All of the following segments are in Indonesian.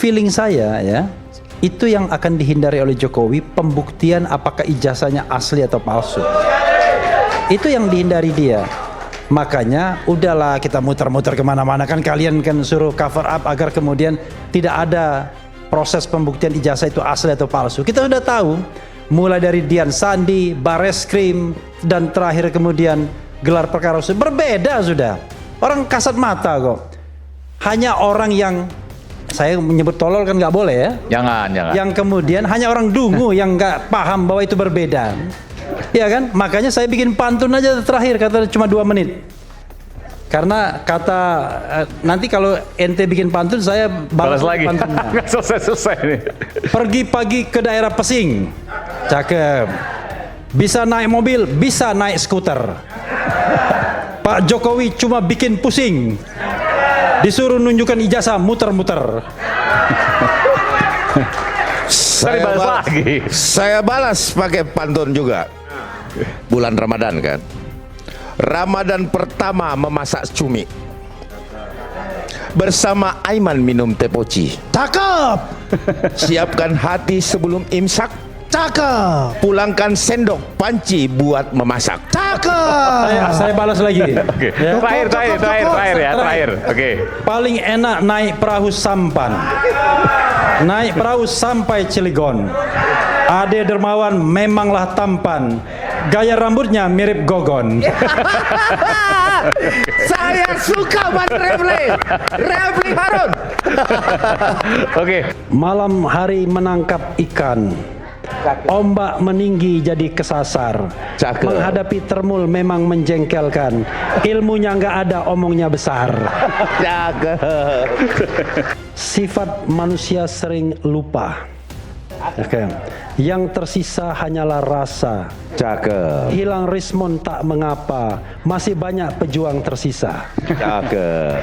feeling saya ya, itu yang akan dihindari oleh Jokowi, pembuktian apakah ijazahnya asli atau palsu. Itu yang dihindari dia. Makanya udahlah kita muter-muter kemana-mana, kan kalian kan suruh cover up agar kemudian tidak ada proses pembuktian ijazah itu asli atau palsu. Kita sudah tahu, mulai dari Dian Sandi, Bareskrim, dan terakhir kemudian gelar perkara berbeda sudah. Orang kasat mata kok. Hanya orang yang, saya menyebut tolol kan nggak boleh ya. Jangan. Yang kemudian hanya orang dungu yang nggak paham bahwa itu berbeda. Ya kan? Makanya saya bikin pantun aja terakhir, kata cuma 2 menit. Karena kata nanti kalau ente bikin pantun saya balas lagi. pantunnya. Selesai nih. Pergi pagi ke daerah Pesing. Cakep. Bisa naik mobil, bisa naik skuter. Pak Jokowi cuma bikin pusing. Disuruh nunjukkan ijazah muter-muter. Saya balas pakai pantun juga. Bulan Ramadan kan. Ramadan pertama memasak cumi. Bersama Aiman minum teh poci. Cakep. Siapkan hati sebelum imsak. Cakep. Pulangkan sendok panci buat memasak. Cakep. Saya balas lagi. Oke. Terakhir. Oke. Paling enak naik perahu sampan. Naik perahu sampai Cilegon. Ade Dermawan memanglah tampan. Gaya rambutnya mirip Gogon. Saya suka Mas Refli Harun. Oke. Malam hari menangkap ikan. Ombak meninggi jadi kesasar. Cakep. Menghadapi termul memang menjengkelkan. Ilmunya nggak ada, omongnya besar. Cakep. Sifat manusia sering lupa. Oke. Yang tersisa hanyalah rasa. Cakep. Hilang Rismon tak mengapa. Masih banyak pejuang tersisa. Cakep.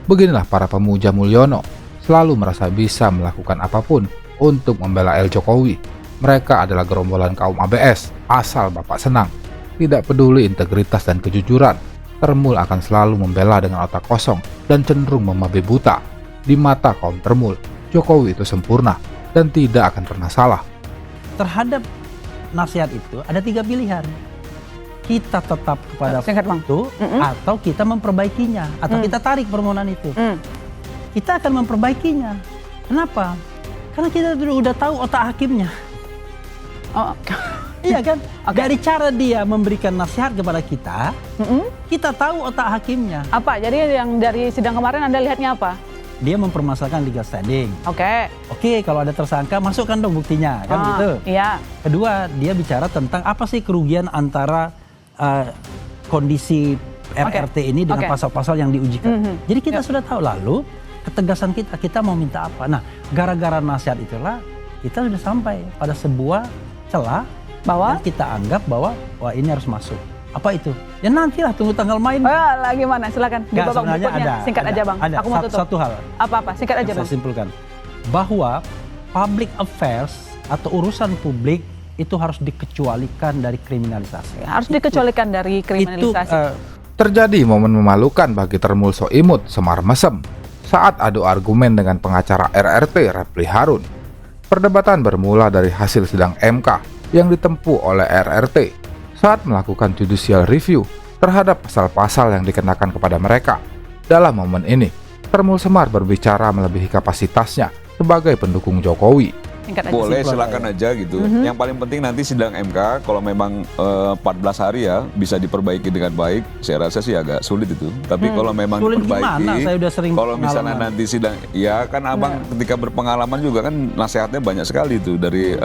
Beginilah para pemuja Mulyono, selalu merasa bisa melakukan apapun untuk membela El Jokowi. Mereka adalah gerombolan kaum ABS, asal Bapak senang. Tidak peduli integritas dan kejujuran, Termul akan selalu membela dengan otak kosong dan cenderung membabi buta. Di mata kaum Termul, Jokowi itu sempurna dan tidak akan pernah salah. Terhadap nasihat itu ada 3 pilihan. Kita tetap kepada itu, atau kita memperbaikinya, atau kita tarik permohonan itu. Kita akan memperbaikinya. Kenapa? Karena kita udah tahu otak hakimnya. Iya kan? Dari cara dia memberikan nasihat kepada kita, kita tahu otak hakimnya. Apa? Jadi yang dari sidang kemarin Anda lihatnya apa? Dia mempermasalahkan legal standing. Oke, kalau ada tersangka, masukkan dong buktinya, kan gitu. Iya. Kedua, dia bicara tentang apa sih kerugian antara kondisi RRT ini dengan pasal-pasal yang diujikan. Jadi kita sudah tahu, lalu ketegasan kita mau minta apa. Nah, gara-gara nasihat itulah kita sudah sampai pada sebuah celah bahwa kita anggap bahwa wah ini harus masuk. Apa itu? Ya nantilah, tunggu tanggal main. Lagi mana? Silakan. Di babak berikutnya. Singkat aja Bang. Ada. Aku mau tutup. Satu hal. Apa? Singkat aja Bang. Saya simpulkan. Bahwa public affairs atau urusan publik itu harus dikecualikan dari kriminalisasi. Harus dikecualikan dari kriminalisasi. Terjadi momen memalukan bagi Termul Soimut Semar Mesem saat adu argumen dengan pengacara RRT Refli Harun. Perdebatan bermula dari hasil sidang MK yang ditempuh oleh RRT saat melakukan judicial review terhadap pasal-pasal yang dikenakan kepada mereka. Dalam momen ini, Termul Semar berbicara melebihi kapasitasnya sebagai pendukung Jokowi. Boleh, silakan aja gitu. Yang paling penting nanti sidang MK, kalau memang 14 hari ya bisa diperbaiki dengan baik. Saya rasa sih agak sulit itu. Tapi kalau memang sulit diperbaiki, gimana? Saya udah sering kalau misalnya nanti sidang, ya kan abang ketika berpengalaman juga kan nasihatnya banyak sekali tuh dari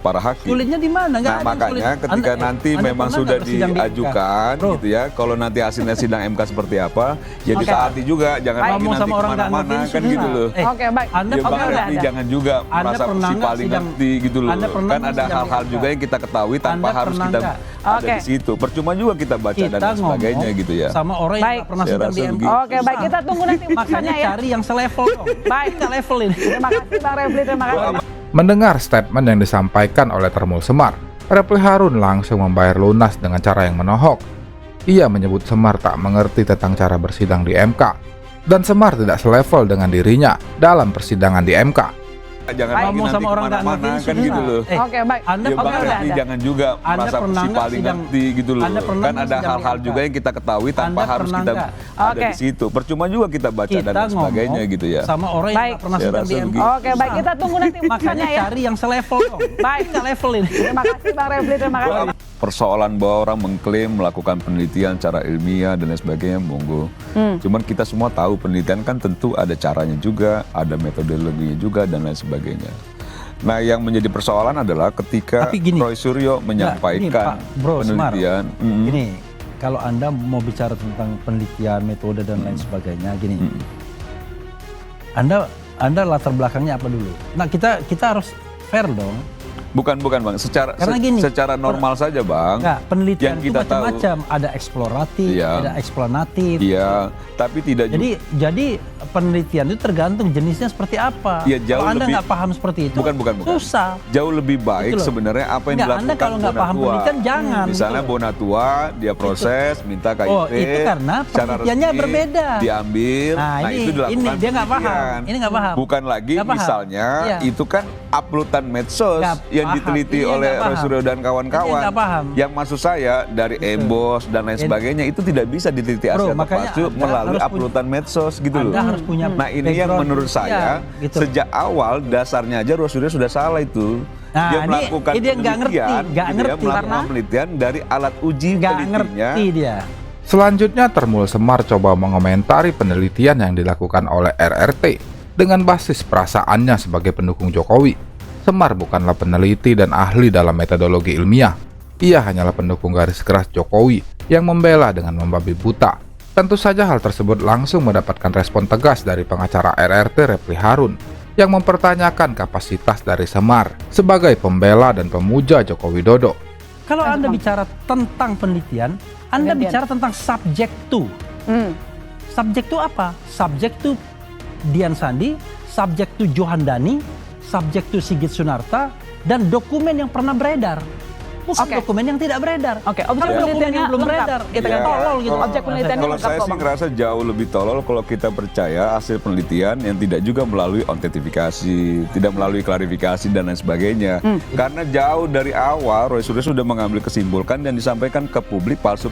para hakim. Sulitnya di mana? Nah makanya ketika nanti memang sudah diajukan gitu ya, kalau nanti hasilnya sidang MK seperti apa, ya ditaati juga. Jangan lagi nanti kemana-mana kan gitu loh. Oke, baik. Jangan juga merasa si paling ngerti gitu loh. Kan ada hal-hal juga yang kita ketahui tanpa harus kita ada di situ. Percuma juga kita baca dan sebagainya gitu ya. Sama orang yang pernah sidang di MK. Oke, baik, kita tunggu nanti makanya ya. Cari yang selevel dong. Baik, kita level ini. Terima kasih Bang Refli, terima kasih. Mendengar statement yang disampaikan oleh Termul Semar, Refli Harun langsung membayar lunas dengan cara yang menohok. Ia menyebut Semar tak mengerti tentang cara bersidang di MK. dan Semar tidak selevel dengan dirinya dalam persidangan di MK. Jangan Baik. lagi Ngomong nanti sama orang nggak kemana-mana ngerti kan susah. gitu loh. Oke, baik. Anda Ya pernah Bang nggak Refli ada? jangan juga Anda merasa pernah si nggak paling sidang- ngerti gitu loh. Anda pernah Kan nggak ada sidang hal-hal di juga MK? yang kita ketahui tanpa Anda harus pernah kita nggak? ada Oke. di situ. Percuma juga kita baca dan kita lain sebagainya ngomong gitu ya. sama orang yang Baik. nggak pernah Saya sidang rasa di MK. begitu. Oke, baik. Kita tunggu nanti Makanya putusannya ya. cari yang selevel dong. Baik. Nggak level ini. Terima kasih Bang Refli, terima kasih. Persoalan bahwa orang mengklaim melakukan penelitian secara ilmiah dan lain sebagainya, monggo. Cuman kita semua tahu penelitian kan tentu ada caranya juga, ada metodologinya juga dan lain sebagainya. Nah, yang menjadi persoalan adalah ketika Tapi gini, Roy Suryo menyampaikan penelitian. Gini, kalau Anda mau bicara tentang penelitian, metode dan lain sebagainya, gini. Anda latar belakangnya apa dulu? Nah, kita harus fair dong. Bukan Bang. Karena gini, secara normal saja Bang. Enggak, penelitian Yang itu kita tahu. macam-macam. Ada eksploratif, Iya. ada eksplanatif. Iya, tapi tidak juga. Jadi penelitian itu tergantung jenisnya seperti apa. Iya, jauh kalau Anda lebih- nggak paham seperti itu, Bukan. susah. Jauh lebih baik Gitu loh. sebenarnya apa yang Enggak, dilakukan Anda kalau nggak paham Bonatua. penelitian, jangan. Misalnya Gitu. Bonatua, dia proses, minta KIP. Oh, itu karena secara penelitiannya resmi berbeda. Diambil, Nah, itu dilakukan ini dia nggak paham. penelitian. Ini nggak paham. Bukan lagi Nggak paham. misalnya Iya. itu kan uploadan medsos Nggak yang paham. diteliti Ini yang oleh nggak paham. Roy Suryo dan Ini kawan-kawan. yang nggak paham. Yang maksud saya dari Embos dan lain sebagainya itu tidak bisa diteliti asli atau makanya palsu Anda melalui harus uploadan medsos gitu loh. Anda harus punya Nah, ini yang background. menurut saya Iya, gitu. sejak awal dasarnya aja Roy Suryo sudah salah itu. Nah, Dia ini melakukan dia nggak ngerti, penelitian, nggak gitu ya, ngerti melakukan karena- penelitian dari alat uji Nggak telitinya. ngerti dia. Selanjutnya, Termul Semar coba mengomentari penelitian yang dilakukan oleh RRT dengan basis perasaannya sebagai pendukung Jokowi. Semar bukanlah peneliti dan ahli dalam metodologi ilmiah. Ia hanyalah pendukung garis keras Jokowi yang membela dengan membabi buta. Tentu saja hal tersebut langsung mendapatkan respon tegas dari pengacara RRT Refli Harun yang mempertanyakan kapasitas dari Semar sebagai pembela dan pemuja Joko Widodo. Kalau Anda bicara tentang penelitian, Anda Penelitian. bicara tentang subjek to. Subjek to apa? Subjek to Dian Sandi, subjek to Johandani, subjek to Sigit Sunarta, dan dokumen yang pernah beredar. Bukan Oke. dokumen yang tidak beredar. Oke, Kalau objek dokumen penelitiannya yang belum lengkap. beredar, Kita kan Ya, tolol gitu. kalau- Objek penelitiannya Kalau lengkap saya kok, sih Bang. ngerasa jauh lebih tolol kalau kita percaya hasil penelitian yang tidak juga melalui autentifikasi, tidak melalui klarifikasi dan lain sebagainya. Karena jauh dari awal Roy Suryo sudah mengambil kesimpulan dan disampaikan ke publik palsu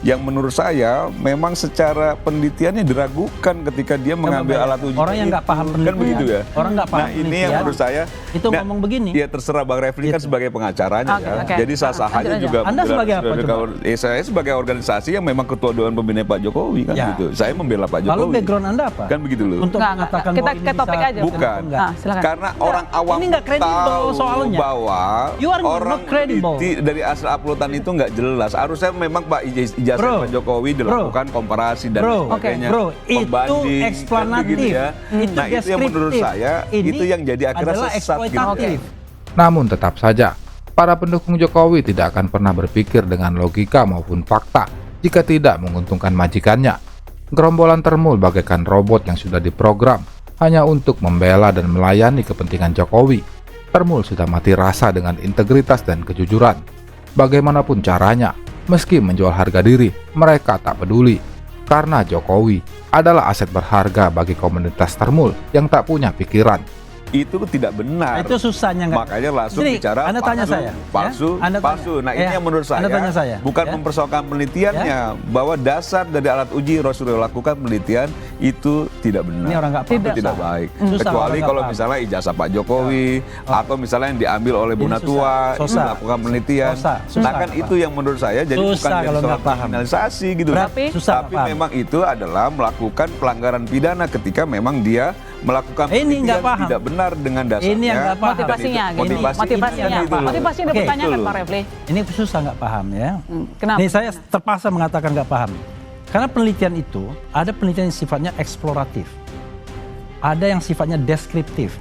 yang menurut saya memang secara penelitiannya diragukan ketika dia mengambil alat uji. Orang yang nggak itu. paham Kan penelitian, begitu ya. orang nggak paham Nah, ini yang penelitian, menurut saya itu ngomong begini. Ya terserah Bang Refli kan Gitu. sebagai pengacaranya Oke, ya. oke. Jadi sah-sah Lanjut aja aja. juga. Anda sebagai apa, coba? Saya sebagai organisasi yang memang ketua Dewan Pembina Pak Jokowi kan Ya. gitu. Saya membela Pak Jokowi. Lalu background Anda apa? Kan begitu loh. Untuk Nggak, mengatakan kita bahwa ini ke topik bisa- aja. Bukan. Nah, silakan. Karena orang awam ini nggak kredibel tahu soalnya. bahwa You are orang not credible. teliti dari asal uploadan itu nggak jelas. Harusnya memang Pak ijazah Bro. Pak Jokowi dilakukan komparasi dan Bro, sebagainya. Bro, itu Pembanding, kan eksplanatif, begitu ya. itu Nah, itu yang menurut deskriptif. saya Ini itu yang jadi akhirnya adalah sesat gitu. eksploitatif. Namun tetap saja, para pendukung Jokowi tidak akan pernah berpikir dengan logika maupun fakta jika tidak menguntungkan majikannya. Gerombolan Termul bagaikan robot yang sudah diprogram hanya untuk membela dan melayani kepentingan Jokowi. Termul sudah mati rasa dengan integritas dan kejujuran. Bagaimanapun caranya, meski menjual harga diri, mereka tak peduli. Karena Jokowi adalah aset berharga bagi komunitas Termul yang tak punya pikiran. Itu tidak benar. Itu susahnya nggak? Makanya langsung Jadi, bicara Anda tanya palsu, saya, palsu, ya? Anda palsu. tanya. Nah, ini Ya. yang menurut saya, Anda tanya saya, bukan ya? mempersoalkan penelitiannya, bahwa dasar dari alat uji Roy Suryo lakukan penelitian itu tidak benar. Ini orang nggak paham. Itu tidak Susah. baik. Susah, Kecuali orang nggak kalau paham. misalnya ijazah Pak Jokowi atau misalnya yang diambil oleh Ini Bonatua susah. itu Susah. melakukan penelitian. Susah Nah, kan nggak itu yang menurut saya jadi Susah bukan jadi kalau soal nggak paham. kriminalisasi gitu. Berarti susah Tapi nggak paham. memang itu adalah melakukan pelanggaran pidana ketika memang dia melakukan Ini nggak penelitian paham. tidak benar dengan dasarnya. Ini yang nggak paham. Dan itu Motivasinya gini, motivasinya motivasinya gitu apa? loh. Motivasinya Oke. dipertanyakan Betul. Pak Refli. Ini susah nggak paham ya. Kenapa? Nih saya terpaksa mengatakan nggak paham. Karena penelitian itu ada penelitian yang sifatnya eksploratif, ada yang sifatnya deskriptif,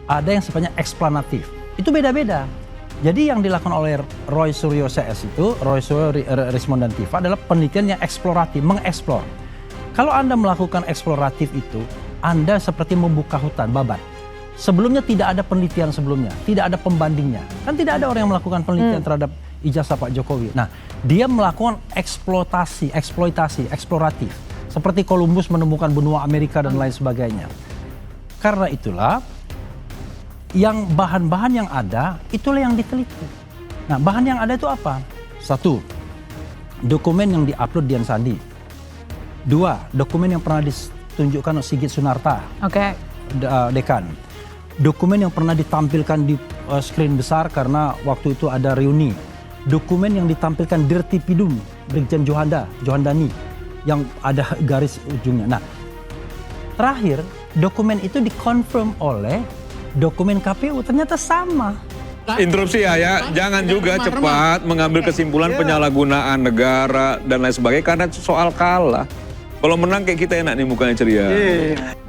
ada yang sifatnya eksplanatif. Itu beda-beda. Jadi yang dilakukan oleh Roy Suryo CS itu, Roy Suryo, Rismond dan Tifa adalah penelitian yang eksploratif, mengeksplor. Kalau Anda melakukan eksploratif itu, Anda seperti membuka hutan, babat. Sebelumnya tidak ada penelitian sebelumnya, tidak ada pembandingnya. Kan tidak ada orang yang melakukan penelitian terhadap ijazah Pak Jokowi. Nah, dia melakukan eksploitasi, eksploratif. Seperti Columbus menemukan benua Amerika dan lain sebagainya. Karena itulah yang bahan-bahan yang ada itulah yang diteliti. Nah, bahan yang ada itu apa? 1. Dokumen yang diupload Dian Sandi. 2. Dokumen yang pernah ditunjukkan oleh Sigit Sunarta. Oke. Dekan. Dokumen yang pernah ditampilkan di screen besar karena waktu itu ada reuni. Dokumen yang ditampilkan Dirti Pidum, Brigjen Johandani yang ada garis ujungnya. Nah, terakhir dokumen itu dikonfirm oleh dokumen KPU, ternyata sama. Interupsi ya, jangan juga cepat mengambil kesimpulan penyalahgunaan negara dan lain sebagainya karena soal kalah. Kalau menang kayak kita enak nih mukanya ceria.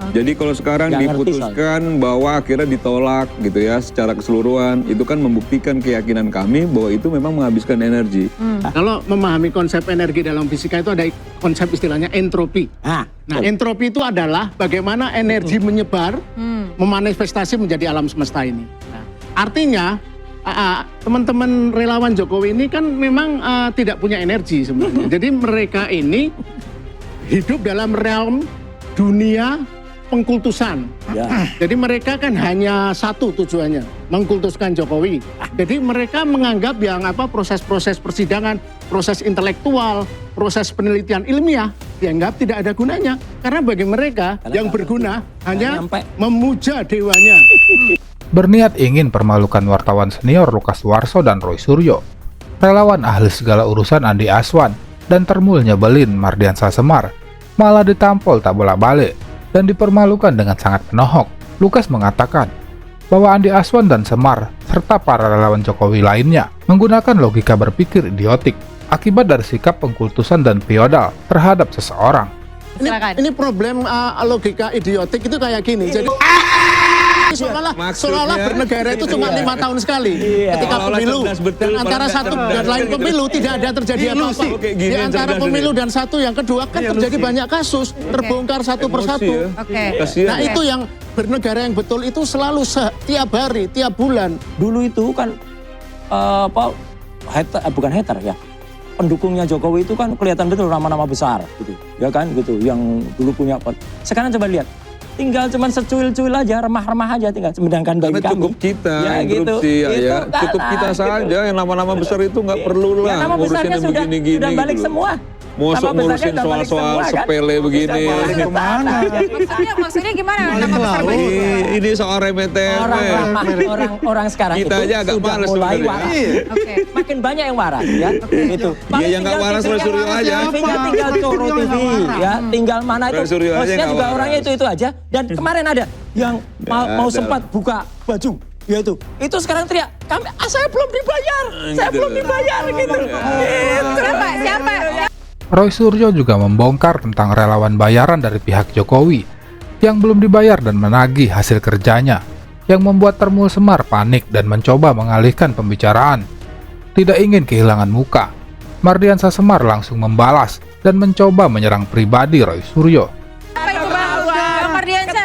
Jadi kalau sekarang diputuskan bahwa akhirnya ditolak gitu ya secara keseluruhan, itu kan membuktikan keyakinan kami bahwa itu memang menghabiskan energi. Kalau memahami konsep energi dalam fisika itu ada konsep istilahnya entropi. Nah, entropi itu adalah bagaimana energi menyebar, memanifestasi menjadi alam semesta ini. Nah, artinya teman-teman relawan Jokowi ini kan memang tidak punya energi sebenarnya. Jadi mereka ini hidup dalam realm dunia pengkultusan. Jadi mereka kan hanya satu tujuannya, mengkultuskan Jokowi. Jadi mereka menganggap yang proses-proses persidangan, proses intelektual, proses penelitian ilmiah dianggap tidak ada gunanya. Karena bagi mereka yang berguna hanya memuja dewanya. Berniat ingin permalukan wartawan senior Lukas Warso dan Roy Suryo, relawan ahli segala urusan Andi Aswan, dan termulnya Belin Mardiansyah Semar malah ditampol tak bolak-balik dan dipermalukan dengan sangat menohok. Lukas mengatakan bahwa Andi Aswan dan Semar serta para relawan Jokowi lainnya menggunakan logika berpikir idiotik akibat dari sikap pengkultusan dan feodal terhadap seseorang. Ini problem logika idiotik itu kayak gini. Jadi seolah-olah bernegara itu cuma 5 tahun sekali ketika pemilu, dan antara satu dan lain pemilu tidak ada terjadi apa-apa. Di antara pemilu dan satu yang kedua kan terjadi banyak kasus terbongkar satu persatu. Nah, itu yang bernegara yang betul itu selalu tiap hari, tiap bulan. Dulu itu kan bukan hater ya, pendukungnya Jokowi itu kan kelihatan betul nama-nama besar gitu, ya kan gitu, yang dulu punya. Sekarang coba lihat, tinggal cuman secuil-cuil aja, remah-remah aja, tinggal sedangkan bagi karena cukup kami kita ya, yang gitu, interupsi ya, cukup kita gitu. saja yang nama-nama besar itu nggak perlu lah nama ngurusin besarnya yang sudah begini-gini balik gitu. semua. Mosok Nama besarnya ngurusin udah balik soal-soal semua, kan? sepele begini. Maksudnya gimana? Nama besar Ini soal remeh-temeh. Orang sekarang Kita itu aja agak sudah males mulai sebenarnya. waras. Makin banyak yang waras ya. Itu. Iya, yang nggak waras Roy Suryo aja. Tinggal Coro TV ya, tinggal mana itu. Roy Suryo aja Hostnya nggak juga waras. orangnya itu aja. Dan kemarin ada yang mau sempat buka baju. Ya itu sekarang teriak, saya belum dibayar, saya belum dibayar gitu. Siapa? Roy Suryo juga membongkar tentang relawan bayaran dari pihak Jokowi yang belum dibayar dan menagih hasil kerjanya, yang membuat Termul Semar panik dan mencoba mengalihkan pembicaraan. Tidak ingin kehilangan muka, Mardiansyah Semar langsung membalas dan mencoba menyerang pribadi Roy Suryo. Apa itu Bang Mardiansyah?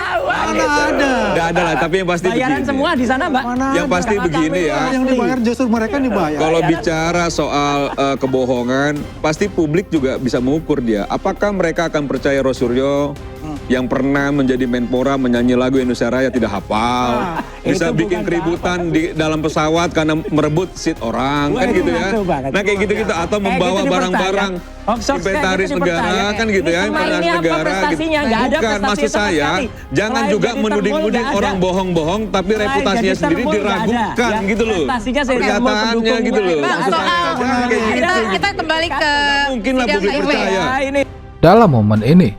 Nggak ada lah, tapi yang pasti Bayaran begini. semua di sana, Mbak. Yang pasti begini ya. Yang dibayar justru mereka dibayar. Kalau bicara soal kebohongan, pasti publik juga bisa mengukur dia. Apakah mereka akan percaya Roy Suryo yang pernah menjadi Menpora menyanyi lagu Indonesia Raya tidak hafal, bisa itu bikin bukan keributan di dalam pesawat karena merebut seat orang, kan gitu ya. Nah kayak gitu-gitu, atau membawa barang-barang inventaris negara, kan gitu ya, inventaris negara. Bukan, maksud saya, jangan juga menuding-nuding orang bohong-bohong, tapi reputasinya sendiri diragukan gitu loh. Pernyataannya gitu loh. Maksud saya, jangan kayak gitu. Kita kembali ke Mungkin lah publik percaya. Dalam momen ini,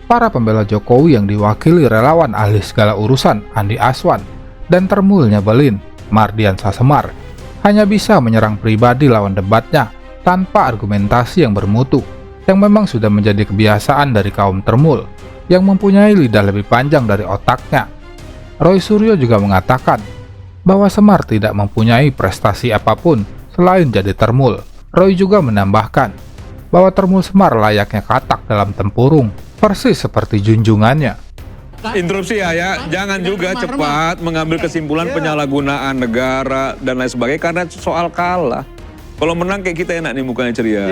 para pembela Jokowi yang diwakili relawan ahli segala urusan Andi Aswan dan termulnya Belin Mardiansyah Semar hanya bisa menyerang pribadi lawan debatnya tanpa argumentasi yang bermutu, yang memang sudah menjadi kebiasaan dari kaum termul yang mempunyai lidah lebih panjang dari otaknya. Roy Suryo juga mengatakan bahwa Semar tidak mempunyai prestasi apapun selain jadi termul. Roy juga menambahkan bahwa Termul Semar layaknya katak dalam tempurung, persis seperti junjungannya. Interupsi ya, jangan juga cepat mengambil kesimpulan penyalahgunaan negara dan lain sebagainya karena soal kalah. Kalau menang kayak kita enak nih mukanya ceria.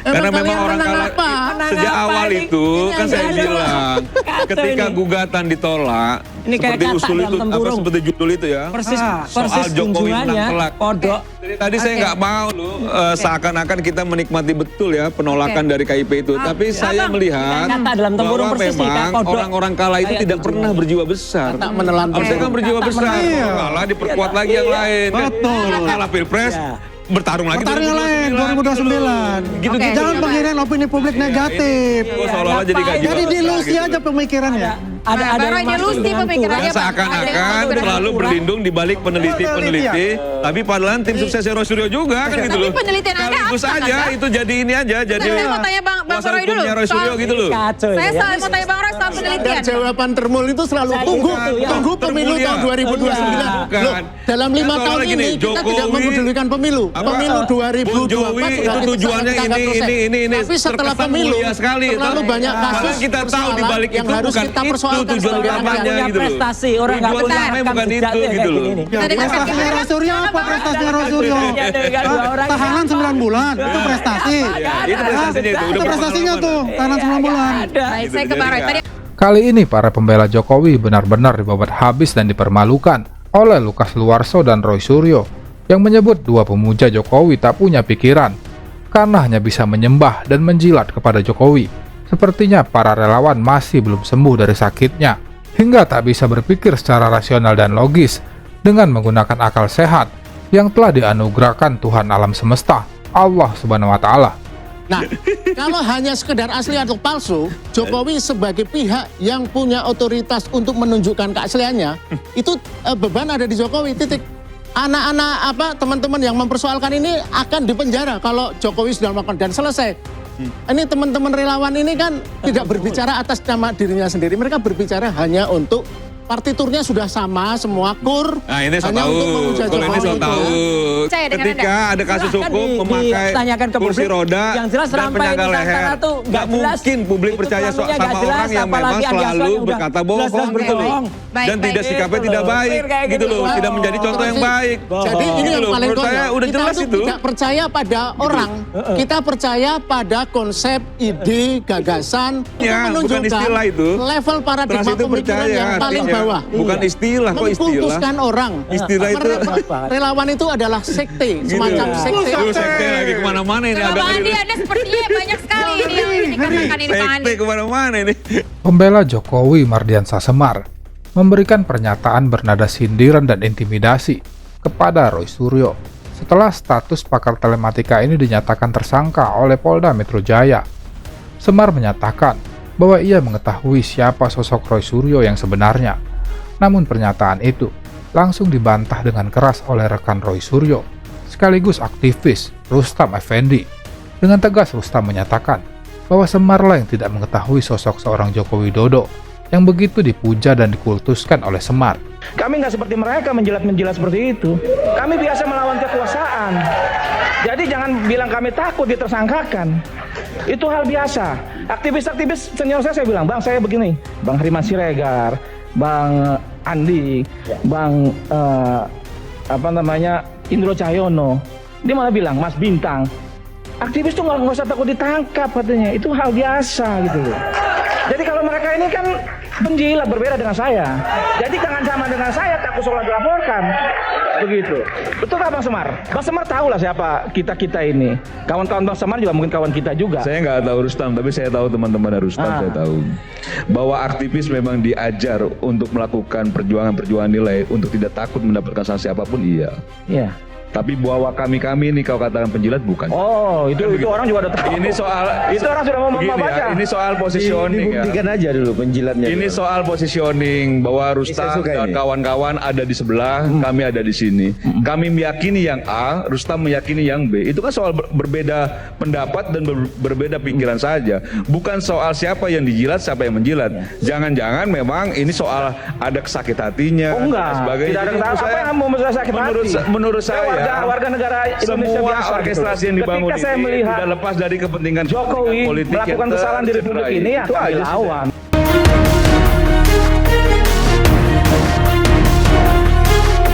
Karena Emang memang kalian orang menang kalah apa? sejak Menang apa awal ini? itu Ini kan saya yang bilang Kacau ketika ini. gugatan ditolak Ini kayak seperti kata usul dalam itu apa tempurung. seperti judul itu ya. Persis soal Jokowi menang kunjungannya telak. kodok. Jadi tadi saya nggak mau loh seakan-akan kita menikmati betul ya penolakan dari KIP itu. Tapi saya melihat Kata dalam tempurung bahwa persis nih, memang kayak kodok. orang-orang kalah itu Kayak tidak gitu. pernah berjiwa besar. Tak menelan Harusnya kan berjiwa Kata besar. menelan. Kalau kalah diperkuat lagi yang lain. Betul. Kalau kalah pilpres Iya. bertarung lagi. Bertarung yang lain 2029. Gitu, Oke. Jangan pengirin opini publik negatif. Kok seolah-olah jadi Ngapain? gaji Jadi besar dilusi gitu. aja pemikirannya. Ada baru yang aja masuk lusti dengan pemikirannya, Yang Pak. seakan-akan selalu berlindung di balik peneliti-peneliti, tapi padahal tim suksesnya Roy Suryo juga kan gitu Tapi loh. penelitian Anda Sekaligus apa, aja Anda? itu jadi ini aja, jadi Saya mau tanya Bang kuasa Roy dulu. hukumnya Roy Suryo Soal- gitu loh. Kacau Saya ya. mau tanya Bang Roy soal penelitian. Dan jawaban termul itu selalu tunggu ya. tunggu pemilu Termulia. tahun 2029. Bukan. Loh, dalam 5 Kan tahun soalnya gini, ini kita tidak Jokowi- memedulikan pemilu. Apa? Pemilu Bon 2024 Jovi sudah itu tujuannya kita akan selesai. ini Tapi setelah terkesan pemilu mulia sekali terlalu itu. banyak kasus Padahal kita tahu di balik yang itu harus bukan kita itu persoalkan tujuan sebagai utamanya rakyat. Punya gitu loh. prestasi, orang nggak Tujuan bisa utamanya rekam bukan jejak itu kayak gitu loh. gini. Tadi kan Prestasinya Rosuryo apa? Prestasinya Rosuryo? Iya, dengan dua orang. Tahanan 9 bulan, itu prestasi. Itu prestasinya itu. Itu prestasinya tuh, tahanan 9 bulan. Baik, saya ke Bang Roy. Tadi Kali ini para pembela Jokowi benar-benar dibabat habis dan dipermalukan oleh Lukas Luarso dan Roy Suryo yang menyebut dua pemuja Jokowi tak punya pikiran karena hanya bisa menyembah dan menjilat kepada Jokowi. Sepertinya para relawan masih belum sembuh dari sakitnya hingga tak bisa berpikir secara rasional dan logis dengan menggunakan akal sehat yang telah dianugerahkan Tuhan alam semesta, Allah Subhanahu wa taala. Nah, kalau hanya sekedar asli atau palsu, Jokowi sebagai pihak yang punya otoritas untuk menunjukkan keasliannya, itu beban ada di Jokowi, titik. Anak-anak apa teman-teman yang mempersoalkan ini akan dipenjara kalau Jokowi sudah melakukan dan selesai. Ini teman-teman relawan ini kan tidak berbicara atas nama dirinya sendiri, mereka berbicara hanya untuk partiturnya sudah sama semua kur. Nah ini so hanya tahu, untuk memuja kalau ini so Jokowi. tahu. Percaya dengan Ketika ada kasus Silahkan hukum memakai ditanyakan ke kursi publik. roda Yang jelas dan sampai penyangga di leher, sana tuh nggak nggak jelas. mungkin publik Itu percaya kelakuannya sama nggak jelas, orang yang memang apalagi Andi selalu Aswan udah berkata jelas-jelas bohong gitu loh. berbohong. Baik, Dan baik. tidak sikapnya Gitu tidak loh. baik Kayak gitu gitu. loh, tidak menjadi contoh yang baik. Jadi ini Gitu yang loh, paling menurut saya konyol. udah Kita jelas tuh itu. tidak percaya pada orang, kita percaya pada konsep, ide, gagasan Ya, untuk bukan menunjukkan istilah itu. level Trust paradigma itu pemikiran percaya yang paling artinya. bawah. Bukan istilah, kok istilah? Mengkultuskan orang. Istilah itu. Relawan itu adalah sekte, semacam sekte. Lu sekte lagi kemana-mana ini Coba agak Bang Andi, Anda sepertinya banyak sekali ini yang dikatakan ini Bang Andi. sekte kemana-mana ini. Pembela Jokowi Mardiansa Semar memberikan pernyataan bernada sindiran dan intimidasi kepada Roy Suryo setelah status pakar telematika ini dinyatakan tersangka oleh Polda Metro Jaya. Semar menyatakan bahwa ia mengetahui siapa sosok Roy Suryo yang sebenarnya. Namun pernyataan itu langsung dibantah dengan keras oleh rekan Roy Suryo, sekaligus aktivis Rustam Effendi. Dengan tegas Rustam menyatakan bahwa Semarlah yang tidak mengetahui sosok seorang Joko Widodo yang begitu dipuja dan dikultuskan oleh Semar. Kami nggak seperti mereka menjilat-menjilat seperti itu. Kami biasa melawan kekuasaan. Jadi jangan bilang kami takut ditersangkakan. Itu hal biasa. Aktivis-aktivis senior saya bilang, Bang saya begini. Bang Hariman Siregar, Bang Andi, Bang Indro Cahyono. Dia malah bilang, Mas Bintang, aktivis tuh nggak usah takut ditangkap katanya. Itu hal biasa gitu loh. Jadi kalau mereka ini kan penjilat berbeda dengan saya. Jadi jangan sama dengan saya takut soal dilaporkan. Begitu. Betul nggak Bang Semar? Bang Semar tahu lah siapa kita ini. Kawan-kawan Bang Semar juga mungkin kawan kita juga. Saya nggak tahu Rustam, tapi saya tahu teman-teman Rustam, saya tahu. Bahwa aktivis memang diajar untuk melakukan perjuangan-perjuangan nilai untuk tidak takut mendapatkan sanksi apapun, iya. Iya. Tapi bahwa kami nih kau katakan penjilat bukan. Oh, itu orang juga udah tahu. Ini soal itu orang sudah mau begini membaca. ya, ini soal positioning ya. aja dulu penjilatnya. Ini soal positioning bahwa Rustam dan kawan-kawan ada di sebelah, kami ada di sini. Kami meyakini yang A, Rustam meyakini yang B. Itu kan soal berbeda pendapat dan berbeda pikiran saja. Bukan soal siapa yang dijilat, siapa yang menjilat. Jangan-jangan memang ini soal ada kesakit hatinya. Oh enggak. Sebagainya. Tidak ada Jadi apa yang mau sakit hati. Menurut saya warga negara Indonesia semua biasa, orkestrasi gitu. yang dibangun Ketika saya ini melihat tidak lepas dari kepentingan Jokowi politik melakukan yang kesalahan di Republik ini ya itu kami aja sudah. lawan.